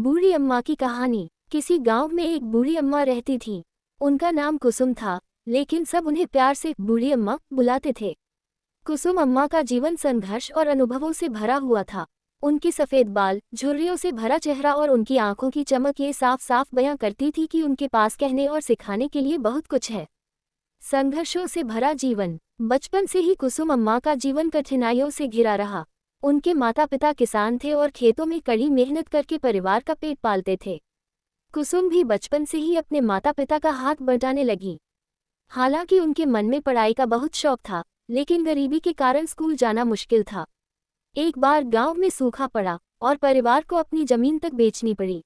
बूढ़ी अम्मा की कहानी। किसी गांव में एक बूढ़ी अम्मा रहती थी। उनका नाम कुसुम था, लेकिन सब उन्हें प्यार से बूढ़ी अम्मा बुलाते थे। कुसुम अम्मा का जीवन संघर्ष और अनुभवों से भरा हुआ था। उनके सफ़ेद बाल, झुर्रियों से भरा चेहरा और उनकी आंखों की चमक ये साफ साफ बयां करती थी कि उनके पास कहने और सिखाने के लिए बहुत कुछ है। संघर्षों से भरा जीवन। बचपन से ही कुसुम अम्मा का जीवन कठिनाइयों से घिरा रहा। उनके माता पिता किसान थे और खेतों में कड़ी मेहनत करके परिवार का पेट पालते थे। कुसुम भी बचपन से ही अपने माता पिता का हाथ बंटाने लगी। हालांकि उनके मन में पढ़ाई का बहुत शौक था, लेकिन गरीबी के कारण स्कूल जाना मुश्किल था। एक बार गांव में सूखा पड़ा और परिवार को अपनी जमीन तक बेचनी पड़ी।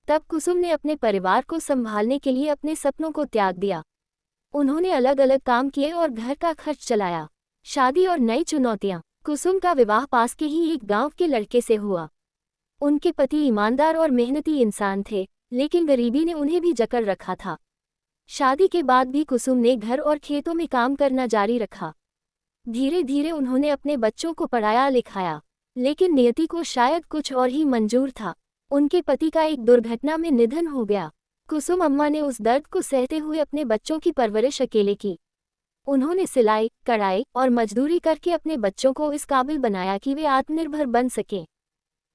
तब कुसुम ने अपने परिवार को संभालने के लिए अपने सपनों को त्याग दिया। उन्होंने अलग अलग काम किए और घर का खर्च चलाया। शादी और नई चुनौतियां। कुसुम का विवाह पास के ही एक गांव के लड़के से हुआ। उनके पति ईमानदार और मेहनती इंसान थे, लेकिन गरीबी ने उन्हें भी जकड़ रखा था। शादी के बाद भी कुसुम ने घर और खेतों में काम करना जारी रखा। धीरे धीरे उन्होंने अपने बच्चों को पढ़ाया लिखाया, लेकिन नियति को शायद कुछ और ही मंजूर था। उनके पति का एक दुर्घटना में निधन हो गया। कुसुम अम्मा ने उस दर्द को सहते हुए अपने बच्चों की परवरिश अकेले की। उन्होंने सिलाई, कढ़ाई और मजदूरी करके अपने बच्चों को इस काबिल बनाया कि वे आत्मनिर्भर बन सकें।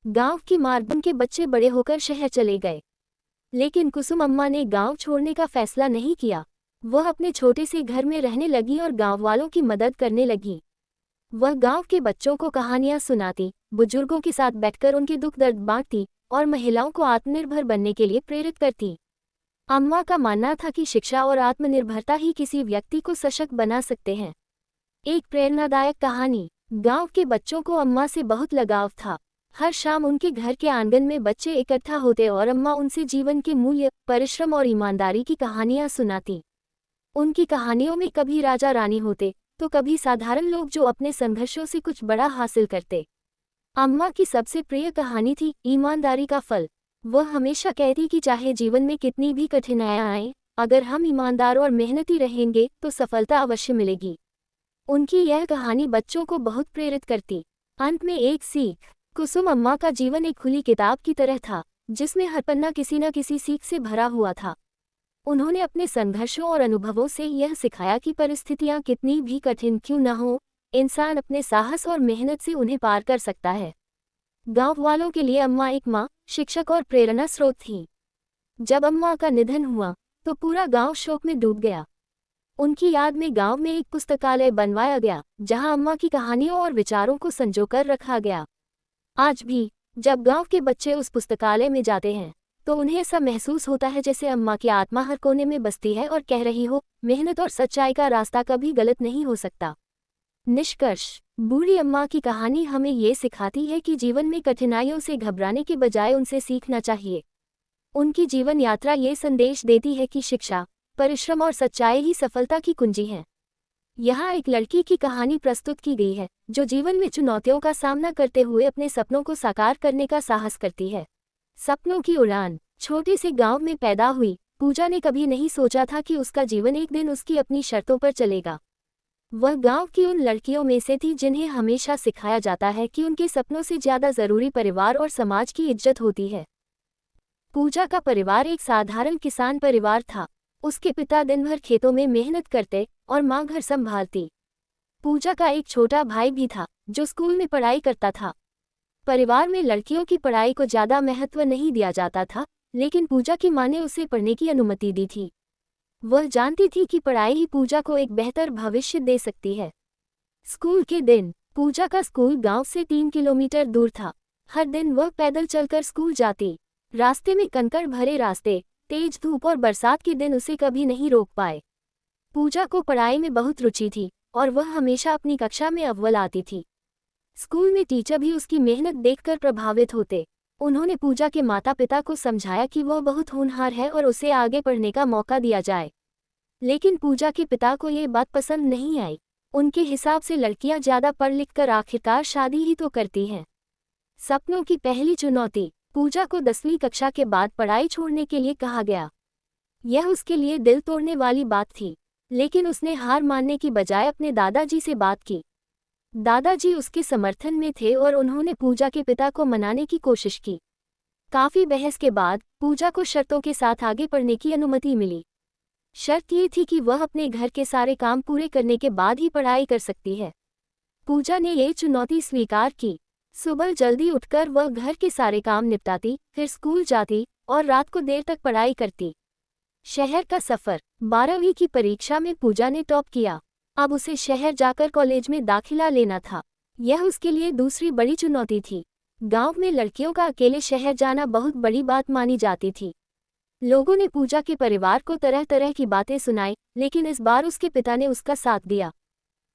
गांव की मार्ग के बच्चे बड़े होकर शहर चले गए, लेकिन कुसुम अम्मा ने गांव छोड़ने का फैसला नहीं किया। वह अपने छोटे से घर में रहने लगी और गांव वालों की मदद करने लगी। वह गांव के बच्चों को कहानियां सुनाती, बुजुर्गों के साथ बैठकर उनके दुख दर्द बांटती और महिलाओं को आत्मनिर्भर बनने के लिए प्रेरित करती। अम्मा का मानना था कि शिक्षा और आत्मनिर्भरता ही किसी व्यक्ति को सशक्त बना सकते हैं। एक प्रेरणादायक कहानी। गांव के बच्चों को अम्मा से बहुत लगाव था। हर शाम उनके घर के आंगन में बच्चे इकट्ठा होते और अम्मा उनसे जीवन के मूल्य, परिश्रम और ईमानदारी की कहानियां सुनाती। उनकी कहानियों में कभी राजा रानी होते, तो कभी साधारण लोग जो अपने संघर्षों से कुछ बड़ा हासिल करते। अम्मा की सबसे प्रिय कहानी थी ईमानदारी का फल। वह हमेशा कहती कि चाहे जीवन में कितनी भी कठिनाइयां आएं, अगर हम ईमानदार और मेहनती रहेंगे तो सफलता अवश्य मिलेगी। उनकी यह कहानी बच्चों को बहुत प्रेरित करती। अंत में एक सीख। कुसुम अम्मा का जीवन एक खुली किताब की तरह था, जिसमें हर पन्ना किसी न किसी सीख से भरा हुआ था। उन्होंने अपने संघर्षों और अनुभवों से यह सिखाया कि परिस्थितियां कितनी भी कठिन क्यों न हो, इंसान अपने साहस और मेहनत से उन्हें पार कर सकता है। गांव वालों के लिए अम्मा एक माँ, शिक्षक और प्रेरणा स्रोत थी। जब अम्मा का निधन हुआ तो पूरा गांव शोक में डूब गया। उनकी याद में गांव में एक पुस्तकालय बनवाया गया, जहां अम्मा की कहानियों और विचारों को संजोकर रखा गया। आज भी जब गांव के बच्चे उस पुस्तकालय में जाते हैं तो उन्हें ऐसा महसूस होता है जैसे अम्मा की आत्मा हर कोने में बसती है और कह रही हो, मेहनत और सच्चाई का रास्ता कभी गलत नहीं हो सकता। निष्कर्ष। बूढ़ी अम्मा की कहानी हमें ये सिखाती है कि जीवन में कठिनाइयों से घबराने के बजाय उनसे सीखना चाहिए। उनकी जीवन यात्रा ये संदेश देती है कि शिक्षा, परिश्रम और सच्चाई ही सफलता की कुंजी है। यहाँ एक लड़की की कहानी प्रस्तुत की गई है, जो जीवन में चुनौतियों का सामना करते हुए अपने सपनों को साकार करने का साहस करती है। सपनों की उड़ान। छोटे से गांव में पैदा हुई पूजा ने कभी नहीं सोचा था कि उसका जीवन एक दिन उसकी अपनी शर्तों पर चलेगा। वह गांव की उन लड़कियों में से थी जिन्हें हमेशा सिखाया जाता है कि उनके सपनों से ज्यादा जरूरी परिवार और समाज की इज्जत होती है। पूजा का परिवार एक साधारण किसान परिवार था। उसके पिता दिन भर खेतों में मेहनत करते और मां घर संभालती। पूजा का एक छोटा भाई भी था, जो स्कूल में पढ़ाई करता था। परिवार में लड़कियों की पढ़ाई को ज्यादा महत्व नहीं दिया जाता था, लेकिन पूजा की मां ने उसे पढ़ने की अनुमति दी थी। वह जानती थी कि पढ़ाई ही पूजा को एक बेहतर भविष्य दे सकती है। स्कूल के दिन। पूजा का स्कूल गांव से 3 किलोमीटर दूर था। हर दिन वह पैदल चलकर स्कूल जाती। रास्ते में कंकड़ भरे रास्ते, तेज धूप और बरसात के दिन उसे कभी नहीं रोक पाए। पूजा को पढ़ाई में बहुत रुचि थी और वह हमेशा अपनी कक्षा में अव्वल आती थी। स्कूल में टीचर भी उसकी मेहनत देखकर प्रभावित होते। उन्होंने पूजा के माता पिता को समझाया कि वह बहुत होनहार है और उसे आगे पढ़ने का मौका दिया जाए। लेकिन पूजा के पिता को ये बात पसंद नहीं आई। उनके हिसाब से लड़कियां ज्यादा पढ़ लिख कर आखिरकार शादी ही तो करती हैं। सपनों की पहली चुनौती। पूजा को 10वीं कक्षा के बाद पढ़ाई छोड़ने के लिए कहा गया। यह उसके लिए दिल तोड़ने वाली बात थी, लेकिन उसने हार मानने की बजाय अपने दादाजी से बात की। दादाजी उसके समर्थन में थे और उन्होंने पूजा के पिता को मनाने की कोशिश की। काफी बहस के बाद पूजा को शर्तों के साथ आगे बढ़ने की अनुमति मिली। शर्त ये थी कि वह अपने घर के सारे काम पूरे करने के बाद ही पढ़ाई कर सकती है। पूजा ने ये चुनौती स्वीकार की। सुबह जल्दी उठकर वह घर के सारे काम निपटाती, फिर स्कूल जाती और रात को देर तक पढ़ाई करती। शहर का सफर। 12वीं की परीक्षा में पूजा ने टॉप किया। अब उसे शहर जाकर कॉलेज में दाखिला लेना था। यह उसके लिए दूसरी बड़ी चुनौती थी। गांव में लड़कियों का अकेले शहर जाना बहुत बड़ी बात मानी जाती थी। लोगों ने पूजा के परिवार को तरह तरह की बातें सुनाई, लेकिन इस बार उसके पिता ने उसका साथ दिया।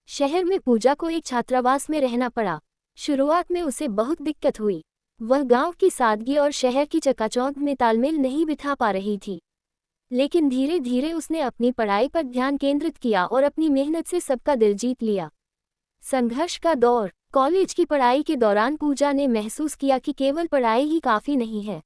शहर में पूजा को एक छात्रावास में रहना पड़ा। शुरुआत में उसे बहुत दिक्कत हुई। वह गांव की सादगी और शहर की चकाचौंध में तालमेल नहीं बिठा पा रही थी। लेकिन धीरे धीरे उसने अपनी पढ़ाई पर ध्यान केंद्रित किया और अपनी मेहनत से सबका दिल जीत लिया। संघर्ष का दौर। कॉलेज की पढ़ाई के दौरान पूजा ने महसूस किया कि केवल पढ़ाई ही काफ़ी नहीं है।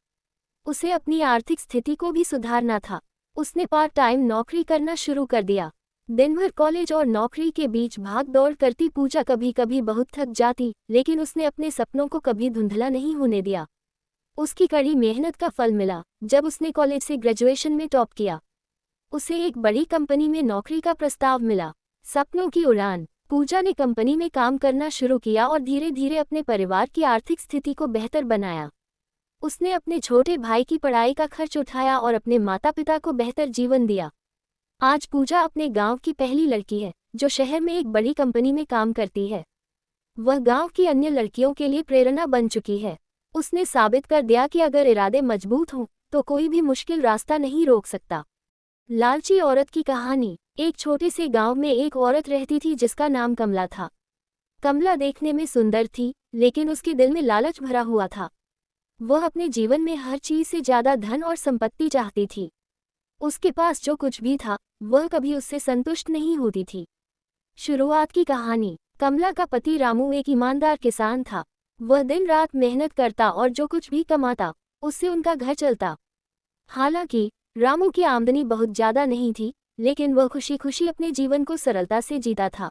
उसे अपनी आर्थिक स्थिति को भी सुधारना था। उसने पार्ट टाइम नौकरी करना शुरू कर दिया। दिन भर कॉलेज और नौकरी के बीच भाग दौड़ करती पूजा कभी कभी बहुत थक जाती, लेकिन उसने अपने सपनों को कभी धुंधला नहीं होने दिया। उसकी कड़ी मेहनत का फल मिला जब उसने कॉलेज से ग्रेजुएशन में टॉप किया। उसे एक बड़ी कंपनी में नौकरी का प्रस्ताव मिला। सपनों की उड़ान। पूजा ने कंपनी में काम करना शुरू किया और धीरे धीरे अपने परिवार की आर्थिक स्थिति को बेहतर बनाया। उसने अपने छोटे भाई की पढ़ाई का खर्च उठाया और अपने माता पिता को बेहतर जीवन दिया। आज पूजा अपने गांव की पहली लड़की है जो शहर में एक बड़ी कंपनी में काम करती है। वह गांव की अन्य लड़कियों के लिए प्रेरणा बन चुकी है। उसने साबित कर दिया कि अगर इरादे मजबूत हों तो कोई भी मुश्किल रास्ता नहीं रोक सकता। लालची औरत की कहानी। एक छोटे से गांव में एक औरत रहती थी जिसका नाम कमला था। कमला देखने में सुंदर थी, लेकिन उसके दिल में लालच भरा हुआ था। वह अपने जीवन में हर चीज से ज्यादा धन और संपत्ति चाहती थी। उसके पास जो कुछ भी था वह कभी उससे संतुष्ट नहीं होती थी। शुरुआत की कहानी। कमला का पति रामू एक ईमानदार किसान था। वह दिन रात मेहनत करता और जो कुछ भी कमाता उससे उनका घर चलता। हालांकि रामू की आमदनी बहुत ज्यादा नहीं थी, लेकिन वह खुशी खुशी अपने जीवन को सरलता से जीता था।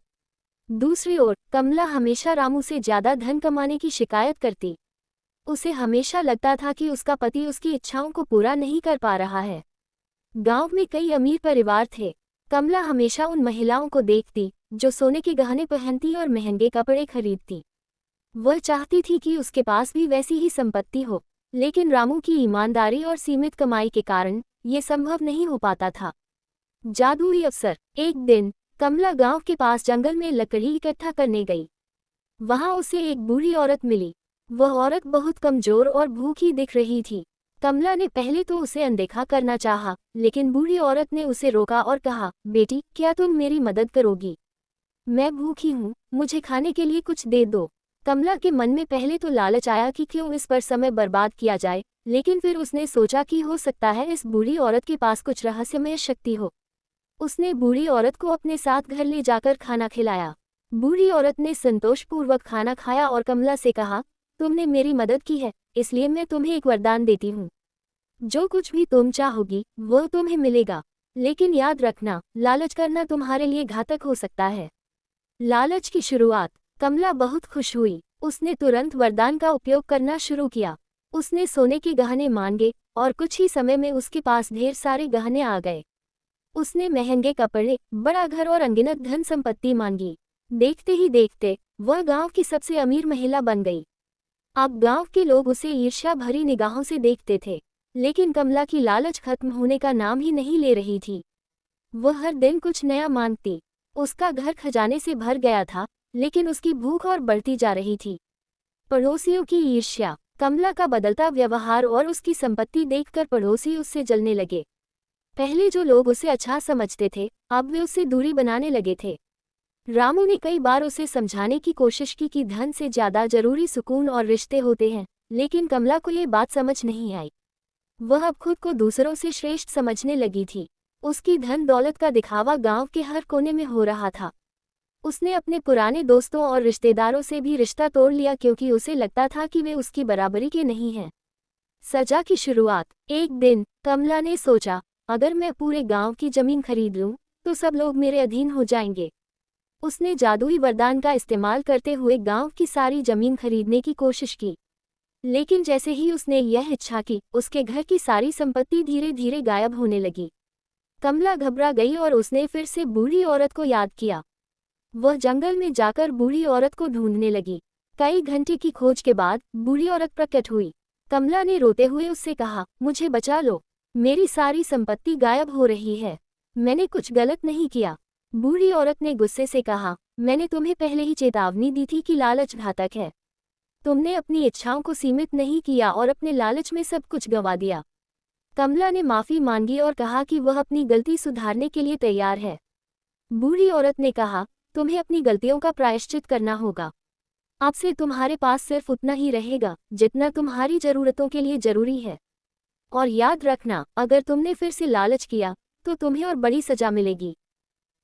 दूसरी ओर कमला हमेशा रामू से ज्यादा धन कमाने की शिकायत करती। उसे हमेशा लगता था कि उसका पति उसकी इच्छाओं को पूरा नहीं कर पा रहा है। गांव में कई अमीर परिवार थे। कमला हमेशा उन महिलाओं को देखती जो सोने के गहने पहनती और महंगे कपड़े खरीदती। वह चाहती थी कि उसके पास भी वैसी ही संपत्ति हो, लेकिन रामू की ईमानदारी और सीमित कमाई के कारण ये संभव नहीं हो पाता था। जादुई अवसर। एक दिन कमला गांव के पास जंगल में लकड़ी इकट्ठा करने गई। वहां उसे एक बूढ़ी औरत मिली। वह औरत बहुत कमजोर और भूखी दिख रही थी। कमला ने पहले तो उसे अनदेखा करना चाहा, लेकिन बूढ़ी औरत ने उसे रोका और कहा, बेटी, क्या तुम मेरी मदद करोगी? मैं भूखी हूँ, मुझे खाने के लिए कुछ दे दो। कमला के मन में पहले तो लालच आया कि क्यों इस पर समय बर्बाद किया जाए, लेकिन फिर उसने सोचा कि हो सकता है इस बूढ़ी औरत के पास कुछ रहस्यमय शक्ति हो। उसने बूढ़ी औरत को अपने साथ घर ले जाकर खाना खिलाया। बूढ़ी औरत ने संतोषपूर्वक खाना खाया और कमला से कहा, तुमने मेरी मदद की है, इसलिए मैं तुम्हें एक वरदान देती हूँ। जो कुछ भी तुम चाहोगी वो तुम्हें मिलेगा, लेकिन याद रखना, लालच करना तुम्हारे लिए घातक हो सकता है। लालच की शुरुआत। कमला बहुत खुश हुई। उसने तुरंत वरदान का उपयोग करना शुरू किया। उसने सोने के गहने मांगे और कुछ ही समय में उसके पास ढेर सारे गहने आ गए। उसने महंगे कपड़े, बड़ा घर और अनगिनत धन संपत्ति मांगी। देखते ही देखते वह गांव की सबसे अमीर महिला बन गई। अब गांव के लोग उसे ईर्ष्या भरी निगाहों से देखते थे, लेकिन कमला की लालच खत्म होने का नाम ही नहीं ले रही थी। वह हर दिन कुछ नया मांगती। उसका घर खजाने से भर गया था, लेकिन उसकी भूख और बढ़ती जा रही थी। पड़ोसियों की ईर्ष्या। कमला का बदलता व्यवहार और उसकी संपत्ति देखकर पड़ोसी उससे जलने लगे। पहले जो लोग उसे अच्छा समझते थे, अब वे उससे दूरी बनाने लगे थे। रामू ने कई बार उसे समझाने की कोशिश की कि धन से ज्यादा जरूरी सुकून और रिश्ते होते हैं, लेकिन कमला को ये बात समझ नहीं आई। वह अब खुद को दूसरों से श्रेष्ठ समझने लगी थी। उसकी धन दौलत का दिखावा गांव के हर कोने में हो रहा था। उसने अपने पुराने दोस्तों और रिश्तेदारों से भी रिश्ता तोड़ लिया क्योंकि उसे लगता था कि वे उसकी बराबरी के नहीं हैं। सजा की शुरुआत। एक दिन कमला ने सोचा, अगर मैं पूरे गांव की जमीन खरीद लूं तो सब लोग मेरे अधीन हो जाएंगे। उसने जादुई वरदान का इस्तेमाल करते हुए गांव की सारी जमीन खरीदने की कोशिश की। लेकिन जैसे ही उसने यह इच्छा की, उसके घर की सारी संपत्ति धीरे धीरे गायब होने लगी। कमला घबरा गई और उसने फिर से बूढ़ी औरत को याद किया। वह जंगल में जाकर बूढ़ी औरत को ढूंढने लगी। कई घंटे की खोज के बाद बूढ़ी औरत प्रकट हुई। कमला ने रोते हुए उससे कहा, मुझे बचा लो, मेरी सारी संपत्ति गायब हो रही है, मैंने कुछ गलत नहीं किया। बूढ़ी औरत ने गुस्से से कहा, मैंने तुम्हें पहले ही चेतावनी दी थी कि लालच घातक है। तुमने अपनी इच्छाओं को सीमित नहीं किया और अपने लालच में सब कुछ गंवा दिया। कमला ने माफी मांगी और कहा कि वह अपनी गलती सुधारने के लिए तैयार है। बूढ़ी औरत ने कहा, तुम्हें अपनी गलतियों का प्रायश्चित करना होगा। अब से तुम्हारे पास सिर्फ उतना ही रहेगा जितना तुम्हारी जरूरतों के लिए जरूरी है। और याद रखना, अगर तुमने फिर से लालच किया तो तुम्हें और बड़ी सजा मिलेगी।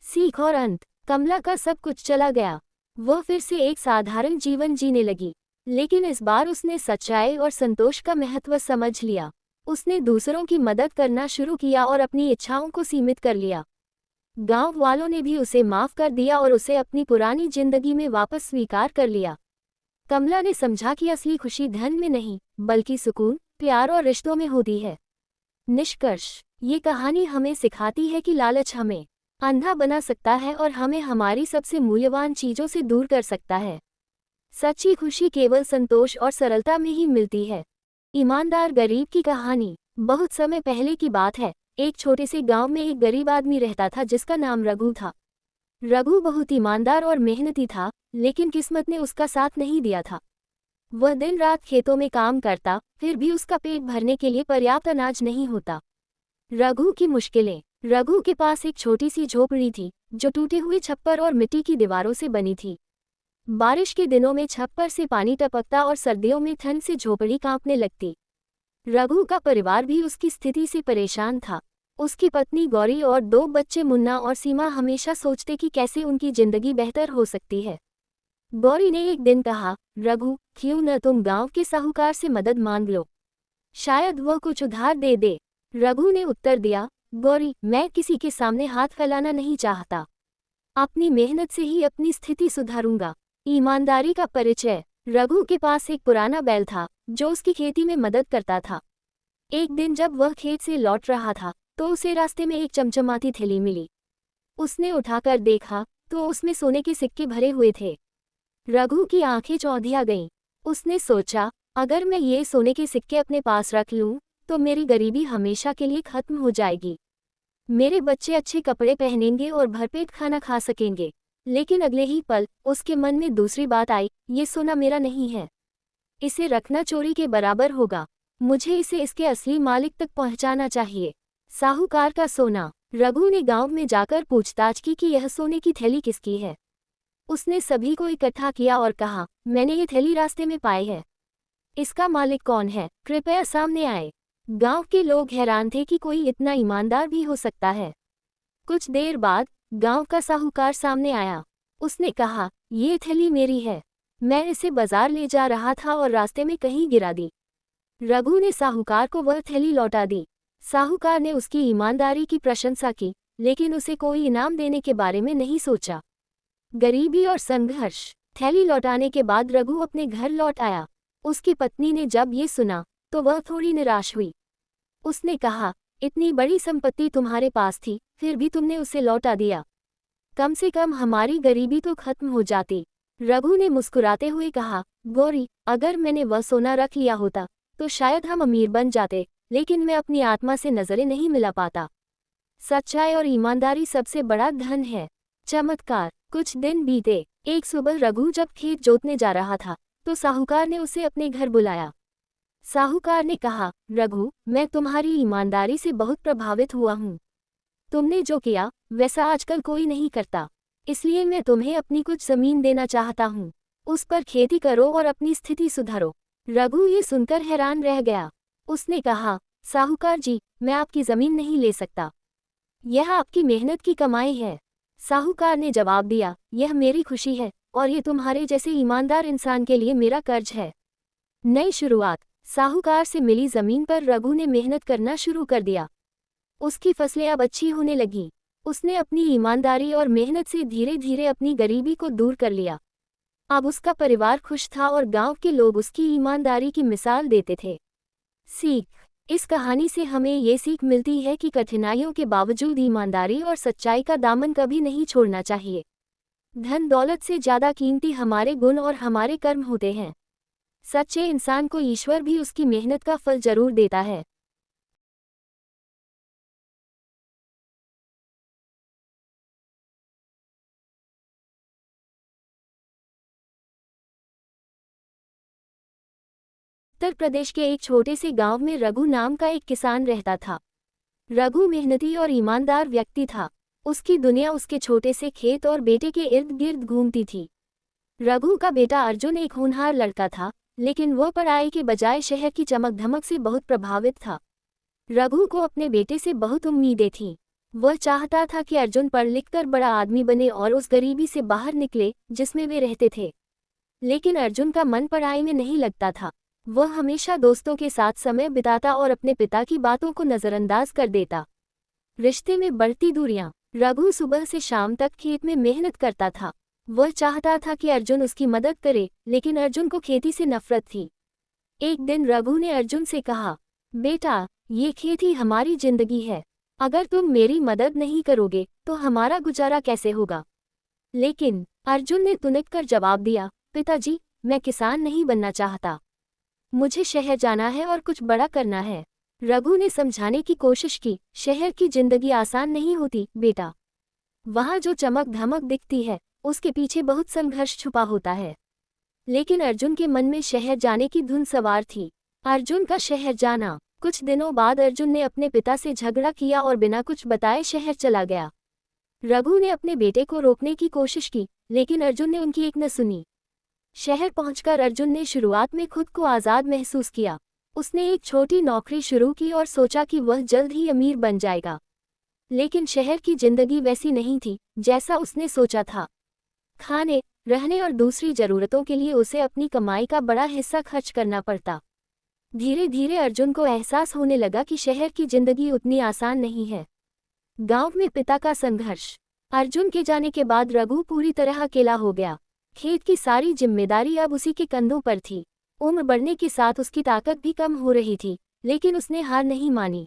सीख और अंत। कमला का सब कुछ चला गया। वह फिर से एक साधारण जीवन जीने लगी, लेकिन इस बार उसने सच्चाई और संतोष का महत्व समझ लिया। उसने दूसरों की मदद करना शुरू किया और अपनी इच्छाओं को सीमित कर लिया। गांव वालों ने भी उसे माफ कर दिया और उसे अपनी पुरानी जिंदगी में वापस स्वीकार कर लिया। कमला ने समझा कि असली खुशी धन में नहीं, बल्कि सुकून, प्यार और रिश्तों में होती है। निष्कर्ष, ये कहानी हमें सिखाती है कि लालच हमें अंधा बना सकता है और हमें हमारी सबसे मूल्यवान चीजों से दूर कर सकता है। सच्ची खुशी केवल संतोष और सरलता में ही मिलती है। ईमानदार गरीब की कहानी। बहुत समय पहले की बात है। एक छोटे से गांव में एक गरीब आदमी रहता था जिसका नाम रघु था। रघु बहुत ईमानदार और मेहनती था, लेकिन किस्मत ने उसका साथ नहीं दिया था। वह दिन रात खेतों में काम करता, फिर भी उसका पेट भरने के लिए पर्याप्त अनाज नहीं होता। रघु की मुश्किलें। रघु के पास एक छोटी सी झोपड़ी थी, जो टूटे हुए छप्पर और मिट्टी की दीवारों से बनी थी। बारिश के दिनों में छप्पर से पानी टपकता और सर्दियों में ठंड से झोपड़ी कांपने लगती। रघु का परिवार भी उसकी स्थिति से परेशान था। उसकी पत्नी गौरी और 2 बच्चे मुन्ना और सीमा हमेशा सोचते कि कैसे उनकी जिंदगी बेहतर हो सकती है। गौरी ने एक दिन कहा, रघु, क्यों न तुम गांव के साहूकार से मदद मांग लो, शायद वह कुछ उधार दे दे। रघु ने उत्तर दिया, गौरी, मैं किसी के सामने हाथ फैलाना नहीं चाहता। अपनी मेहनत से ही अपनी स्थिति सुधारूंगा। ईमानदारी का परिचय। रघु के पास एक पुराना बैल था, जो उसकी खेती में मदद करता था। एक दिन जब वह खेत से लौट रहा था, तो उसे रास्ते में एक चमचमाती थैली मिली। उसने उठाकर देखा तो उसमें सोने के सिक्के भरे हुए थे। रघु की आंखें चौंधिया गईं। उसने सोचा, अगर मैं ये सोने के सिक्के अपने पास रख लूं, तो मेरी गरीबी हमेशा के लिए खत्म हो जाएगी। मेरे बच्चे अच्छे कपड़े पहनेंगे और भरपेट खाना खा सकेंगे। लेकिन अगले ही पल उसके मन में दूसरी बात आई, ये सोना मेरा नहीं है, इसे रखना चोरी के बराबर होगा। मुझे इसे इसके असली मालिक तक पहुंचाना चाहिए। साहूकार का सोना। रघु ने गांव में जाकर पूछताछ की कि यह सोने की थैली किसकी है। उसने सभी को इकट्ठा किया और कहा, मैंने ये थैली रास्ते में पाई है। इसका मालिक कौन है, कृपया सामने आए। गांव के लोग हैरान थे कि कोई इतना ईमानदार भी हो सकता है। कुछ देर बाद गांव का साहूकार सामने आया। उसने कहा, ये थैली मेरी है, मैं इसे बाजार ले जा रहा था और रास्ते में कहीं गिरा दी। रघु ने साहूकार को वह थैली लौटा दी। साहूकार ने उसकी ईमानदारी की प्रशंसा की, लेकिन उसे कोई इनाम देने के बारे में नहीं सोचा। गरीबी और संघर्ष। थैली लौटाने के बाद रघु अपने घर लौट आया। उसकी पत्नी ने जब ये सुना तो वह थोड़ी निराश हुई। उसने कहा, इतनी बड़ी संपत्ति तुम्हारे पास थी, फिर भी तुमने उसे लौटा दिया। कम से कम हमारी गरीबी तो खत्म हो जाती। रघु ने मुस्कुराते हुए कहा, गौरी, अगर मैंने वह सोना रख लिया होता तो शायद हम अमीर बन जाते, लेकिन मैं अपनी आत्मा से नजरें नहीं मिला पाता। सच्चाई और ईमानदारी सबसे बड़ा धन है। चमत्कार। कुछ दिन बीते। एक सुबह रघु जब खेत जोतने जा रहा था, तो साहूकार ने उसे अपने घर बुलाया। साहूकार ने कहा, रघु, मैं तुम्हारी ईमानदारी से बहुत प्रभावित हुआ हूँ। तुमने जो किया वैसा आजकल कोई नहीं करता, इसलिए मैं तुम्हें अपनी कुछ जमीन देना चाहता हूँ। उस पर खेती करो और अपनी स्थिति सुधारो। रघु ये सुनकर हैरान रह गया। उसने कहा, साहूकार जी, मैं आपकी जमीन नहीं ले सकता, यह आपकी मेहनत की कमाई है। साहूकार ने जवाब दिया, यह मेरी खुशी है और ये तुम्हारे जैसे ईमानदार इंसान के लिए मेरा कर्ज है। नई शुरुआत। साहूकार से मिली जमीन पर रघु ने मेहनत करना शुरू कर दिया। उसकी फसलें अब अच्छी होने लगीं। उसने अपनी ईमानदारी और मेहनत से धीरे धीरे अपनी गरीबी को दूर कर लिया। अब उसका परिवार खुश था और गांव के लोग उसकी ईमानदारी की मिसाल देते थे। सीख। इस कहानी से हमें ये सीख मिलती है कि कठिनाइयों के बावजूद ईमानदारी और सच्चाई का दामन कभी नहीं छोड़ना चाहिए। धन दौलत से ज़्यादा कीमती हमारे गुण और हमारे कर्म होते हैं। सच्चे इंसान को ईश्वर भी उसकी मेहनत का फल जरूर देता है। उत्तर प्रदेश के एक छोटे से गांव में रघु नाम का एक किसान रहता था। रघु मेहनती और ईमानदार व्यक्ति था। उसकी दुनिया उसके छोटे से खेत और बेटे के इर्द गिर्द घूमती थी। रघु का बेटा अर्जुन एक होनहार लड़का था, लेकिन वह पढ़ाई के बजाय शहर की चमक धमक से बहुत प्रभावित था। रघु को अपने बेटे से बहुत उम्मीदें थीं। वह चाहता था कि अर्जुन पढ़ लिख कर बड़ा आदमी बने और उस गरीबी से बाहर निकले जिसमें वे रहते थे। लेकिन अर्जुन का मन पढ़ाई में नहीं लगता था। वह हमेशा दोस्तों के साथ समय बिताता और अपने पिता की बातों को नज़रअंदाज कर देता। रिश्ते में बढ़ती दूरियां। रघु सुबह से शाम तक खेत में मेहनत करता था। वह चाहता था कि अर्जुन उसकी मदद करे, लेकिन अर्जुन को खेती से नफरत थी। एक दिन रघु ने अर्जुन से कहा, बेटा, ये खेती हमारी जिंदगी है। अगर तुम मेरी मदद नहीं करोगे तो हमारा गुजारा कैसे होगा? लेकिन अर्जुन ने तुनक कर जवाब दिया, पिताजी, मैं किसान नहीं बनना चाहता। मुझे शहर जाना है और कुछ बड़ा करना है। रघु ने समझाने की कोशिश की, शहर की जिंदगी आसान नहीं होती बेटा। वहाँ जो चमक धमक दिखती है, उसके पीछे बहुत संघर्ष छुपा होता है। लेकिन अर्जुन के मन में शहर जाने की धुन सवार थी। अर्जुन का शहर जाना। कुछ दिनों बाद अर्जुन ने अपने पिता से झगड़ा किया और बिना कुछ बताए शहर चला गया। रघु ने अपने बेटे को रोकने की कोशिश की, लेकिन अर्जुन ने उनकी एक न सुनी। शहर पहुंचकर अर्जुन ने शुरुआत में खुद को आज़ाद महसूस किया। उसने एक छोटी नौकरी शुरू की और सोचा कि वह जल्द ही अमीर बन जाएगा। लेकिन शहर की जिंदगी वैसी नहीं थी जैसा उसने सोचा था। खाने, रहने और दूसरी ज़रूरतों के लिए उसे अपनी कमाई का बड़ा हिस्सा खर्च करना पड़ता। धीरे धीरे अर्जुन को एहसास होने लगा कि शहर की जिंदगी उतनी आसान नहीं है। गांव में पिता का संघर्ष। अर्जुन के जाने के बाद रघु पूरी तरह अकेला हो गया। खेत की सारी जिम्मेदारी अब उसी के कंधों पर थी। उम्र बढ़ने के साथ उसकी ताकत भी कम हो रही थी, लेकिन उसने हार नहीं मानी।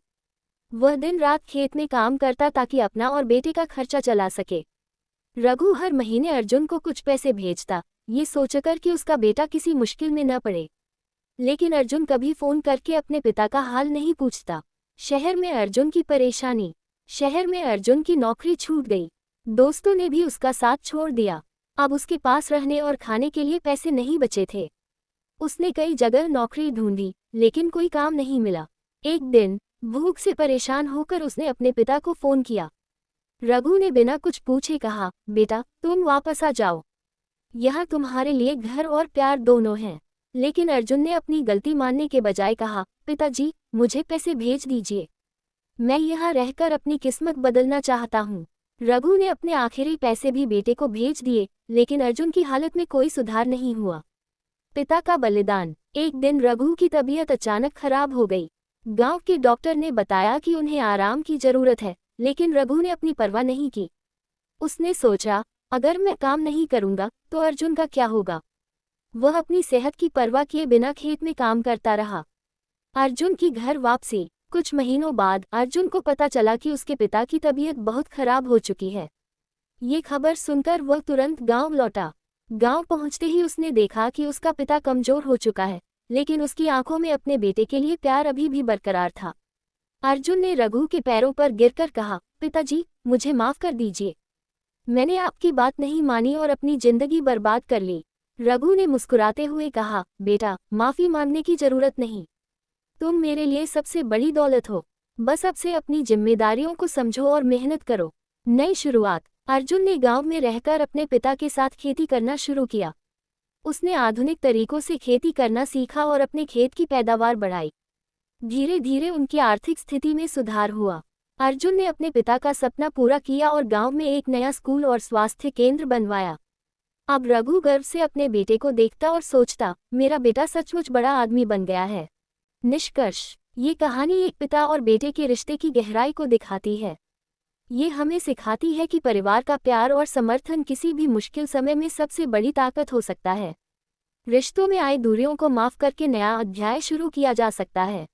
वह दिन रात खेत में काम करता ताकि अपना और बेटे का खर्चा चला सके। रघु हर महीने अर्जुन को कुछ पैसे भेजता, ये सोचकर कि उसका बेटा किसी मुश्किल में न पड़े। लेकिन अर्जुन कभी फोन करके अपने पिता का हाल नहीं पूछता। शहर में अर्जुन की परेशानी। शहर में अर्जुन की नौकरी छूट गई। दोस्तों ने भी उसका साथ छोड़ दिया। अब उसके पास रहने और खाने के लिए पैसे नहीं बचे थे। उसने कई जगह नौकरी ढूंढी, लेकिन कोई काम नहीं मिला। एक दिन भूख से परेशान होकर उसने अपने पिता को फोन किया। रघु ने बिना कुछ पूछे कहा, बेटा, तुम वापस आ जाओ। यहाँ तुम्हारे लिए घर और प्यार दोनों हैं। लेकिन अर्जुन ने अपनी गलती मानने के बजाय कहा, पिताजी, मुझे पैसे भेज दीजिए। मैं यहाँ रहकर अपनी किस्मत बदलना चाहता हूँ। रघु ने अपने आखिरी पैसे भी बेटे को भेज दिए, लेकिन अर्जुन की हालत में कोई सुधार नहीं हुआ। पिता का बलिदान। एक दिन रघु की तबीयत अचानक खराब हो गई। गांव के डॉक्टर ने बताया कि उन्हें आराम की जरूरत है, लेकिन रघु ने अपनी परवाह नहीं की। उसने सोचा, अगर मैं काम नहीं करूंगा तो अर्जुन का क्या होगा? वह अपनी सेहत की परवाह किए बिना खेत में काम करता रहा। अर्जुन की घर वापसी। कुछ महीनों बाद अर्जुन को पता चला कि उसके पिता की तबीयत बहुत खराब हो चुकी है। ये खबर सुनकर वह तुरंत गांव लौटा। गांव पहुंचते ही उसने देखा कि उसका पिता कमजोर हो चुका है, लेकिन उसकी आंखों में अपने बेटे के लिए प्यार अभी भी बरकरार था। अर्जुन ने रघु के पैरों पर गिरकर कहा, पिताजी, मुझे माफ कर दीजिए। मैंने आपकी बात नहीं मानी और अपनी जिंदगी बर्बाद कर ली। रघु ने मुस्कुराते हुए कहा, बेटा, माफी मांगने की जरूरत नहीं। तुम मेरे लिए सबसे बड़ी दौलत हो। बस अब से अपनी जिम्मेदारियों को समझो और मेहनत करो। नई शुरुआत। अर्जुन ने गांव में रहकर अपने पिता के साथ खेती करना शुरू किया। उसने आधुनिक तरीकों से खेती करना सीखा और अपने खेत की पैदावार बढ़ाई। धीरे धीरे उनकी आर्थिक स्थिति में सुधार हुआ। अर्जुन ने अपने पिता का सपना पूरा किया और गांव में एक नया स्कूल और स्वास्थ्य केंद्र बनवाया। अब रघु गर्व से अपने बेटे को देखता और सोचता, मेरा बेटा सचमुच बड़ा आदमी बन गया है। निष्कर्ष। ये कहानी एक पिता और बेटे के रिश्ते की गहराई को दिखाती है। ये हमें सिखाती है कि परिवार का प्यार और समर्थन किसी भी मुश्किल समय में सबसे बड़ी ताकत हो सकता है। रिश्तों में आए दूरियों को माफ करके नया अध्याय शुरू किया जा सकता है।